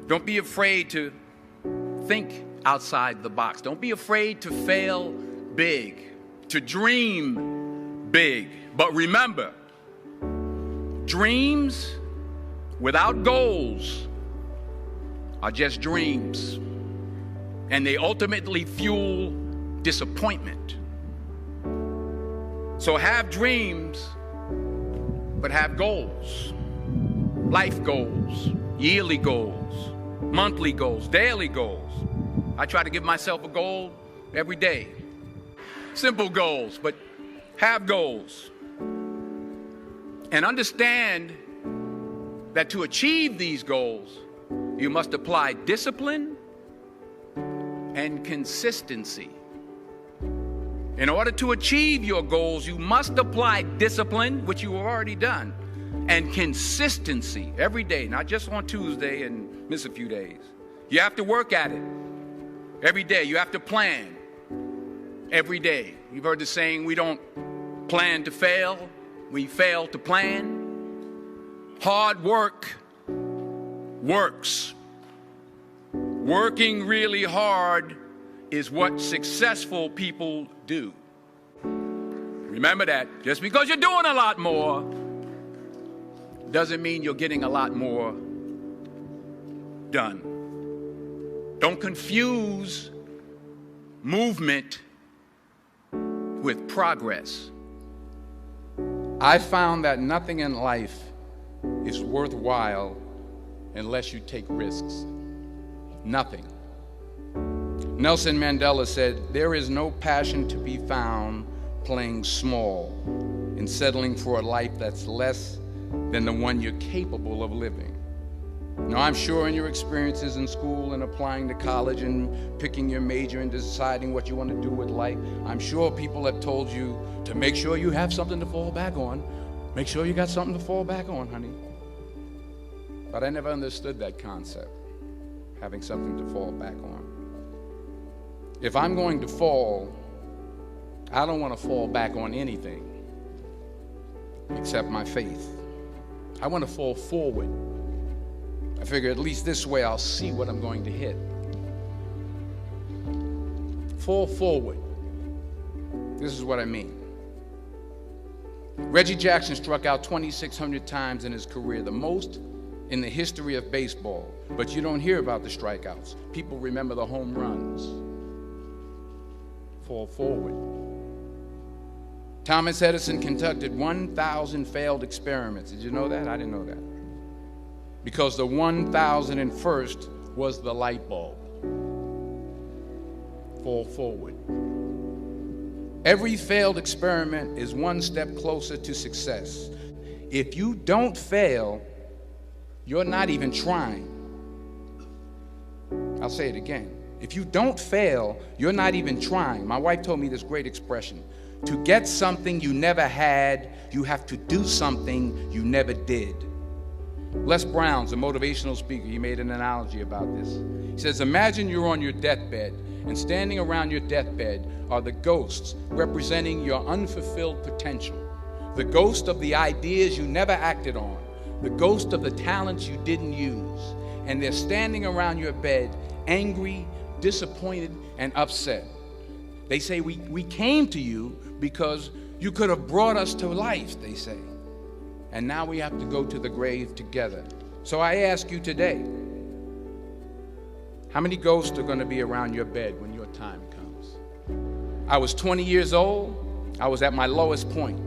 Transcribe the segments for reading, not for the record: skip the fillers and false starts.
Don't be afraid to think outside the box. Don't be afraid to fail big, to dream big. But remember, dreams without goals are just dreams, and they ultimately fuel disappointment. So have dreams, but have goals. Life goals, yearly goals, monthly goals, daily goals. I try to give myself a goal every day. Simple goals, but have goals. And understand that to achieve these goals, you must apply discipline and consistency. In order to achieve your goals, you must apply discipline, which you have already done, and consistency every day, not just on Tuesday and miss a few days. You have to work at it every day. You have to plan every day. You've heard the saying, we don't plan to fail, we fail to plan. Hard work works. Working really hard is what successful people do. Remember that. Just because you're doing a lot more doesn't mean you're getting a lot more done. Don't confuse movement with progress. I found that nothing in life is worthwhile unless you take risks. Nothing. Nelson Mandela said, "There is no passion to be found playing small and settling for a life that's less than the one you're capable of living." Now, I'm sure in your experiences in school and applying to college and picking your major and deciding what you want to do with life, I'm sure people have told you to make sure you have something to fall back on. Make sure you got something to fall back on, honey. But I never understood that concept, having something to fall back on. If I'm going to fall, I don't want to fall back on anything except my faith. I want to fall forward. I figure at least this way I'll see what I'm going to hit. Fall forward. This is what I mean. Reggie Jackson struck out 2,600 times in his career, the most in the history of baseball. But you don't hear about the strikeouts. People remember the home runs. Fall forward. Thomas Edison conducted 1,000 failed experiments. Did you know that? I didn't know that. Because the 1,001st was the light bulb. Fall forward. Every failed experiment is one step closer to success. If you don't fail, you're not even trying. I'll say it again. If you don't fail, you're not even trying. My wife told me this great expression. To get something you never had, you have to do something you never did. Les Brown's a motivational speaker. He made an analogy about this. He says, imagine you're on your deathbed, and standing around your deathbed are the ghosts representing your unfulfilled potential. The ghost of the ideas you never acted on. The ghost of the talents you didn't use. And they're standing around your bed, angry, disappointed, and upset. They say, we came to you because you could have brought us to life, they say. And now we have to go to the grave together. So I ask you today, how many ghosts are going to be around your bed when your time comes? I was 20 years old. I was at my lowest point.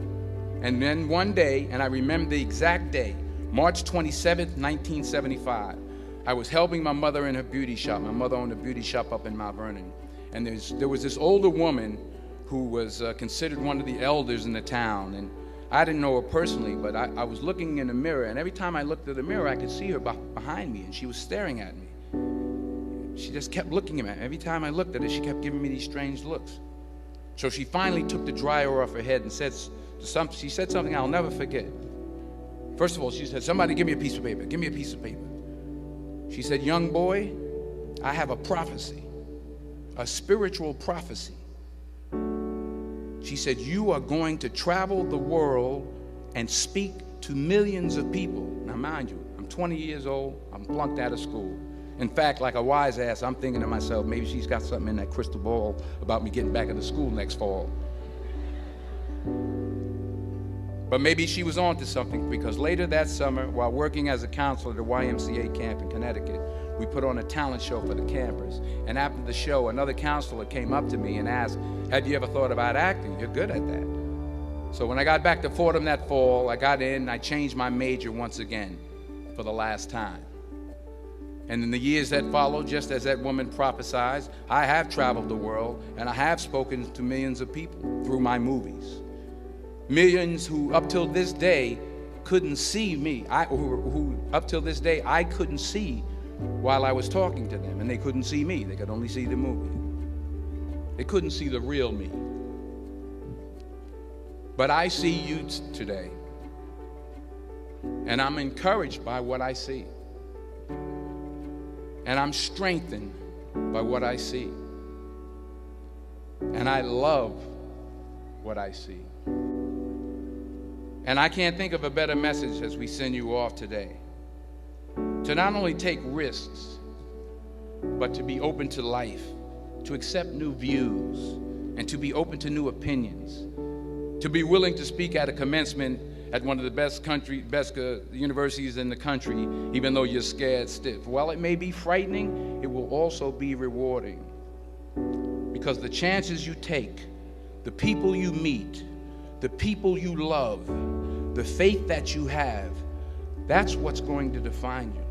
And then one day, and I remember the exact day, March 27th, 1975, I was helping my mother in her beauty shop. My mother owned a beauty shop up in Mount Vernon. And there was this older woman who was considered one of the elders in the town. And I didn't know her personally, but I was looking in the mirror, and every time I looked at the mirror, I could see her behind me, and she was staring at me. She just kept looking at me. Every time I looked at her, she kept giving me these strange looks. So she finally took the dryer off her head and she said something I'll never forget. First of all, she said, somebody give me a piece of paper. Give me a piece of paper. She said, young boy, I have a prophecy, a spiritual prophecy. She said, you are going to travel the world and speak to millions of people. Now, mind you, I'm 20 years old. I'm flunked out of school. In fact, like a wise ass, I'm thinking to myself, maybe she's got something in that crystal ball about me getting back into school next fall. But maybe she was on to something, because later that summer, while working as a counselor at the YMCA camp in Connecticut, we put on a talent show for the campers. And after the show, another counselor came up to me and asked, "Have you ever thought about acting? You're good at that." So when I got back to Fordham that fall, I got in and I changed my major once again for the last time. And in the years that followed, just as that woman prophesied, I have traveled the world and I have spoken to millions of people through my movies. Millions who up till this day couldn't see me, who up till this day I couldn't see while I was talking to them, and they couldn't see me. They could only see the movie. They couldn't see the real me. But I see you today, and I'm encouraged by what I see. And I'm strengthened by what I see. And I love what I see. And I can't think of a better message as we send you off today. To not only take risks, but to be open to life, to accept new views, and to be open to new opinions, to be willing to speak at a commencement at one of the best universities in the country, even though you're scared stiff. While it may be frightening, it will also be rewarding. Because the chances you take, the people you meet, the people you love, the faith that you have, that's what's going to define you.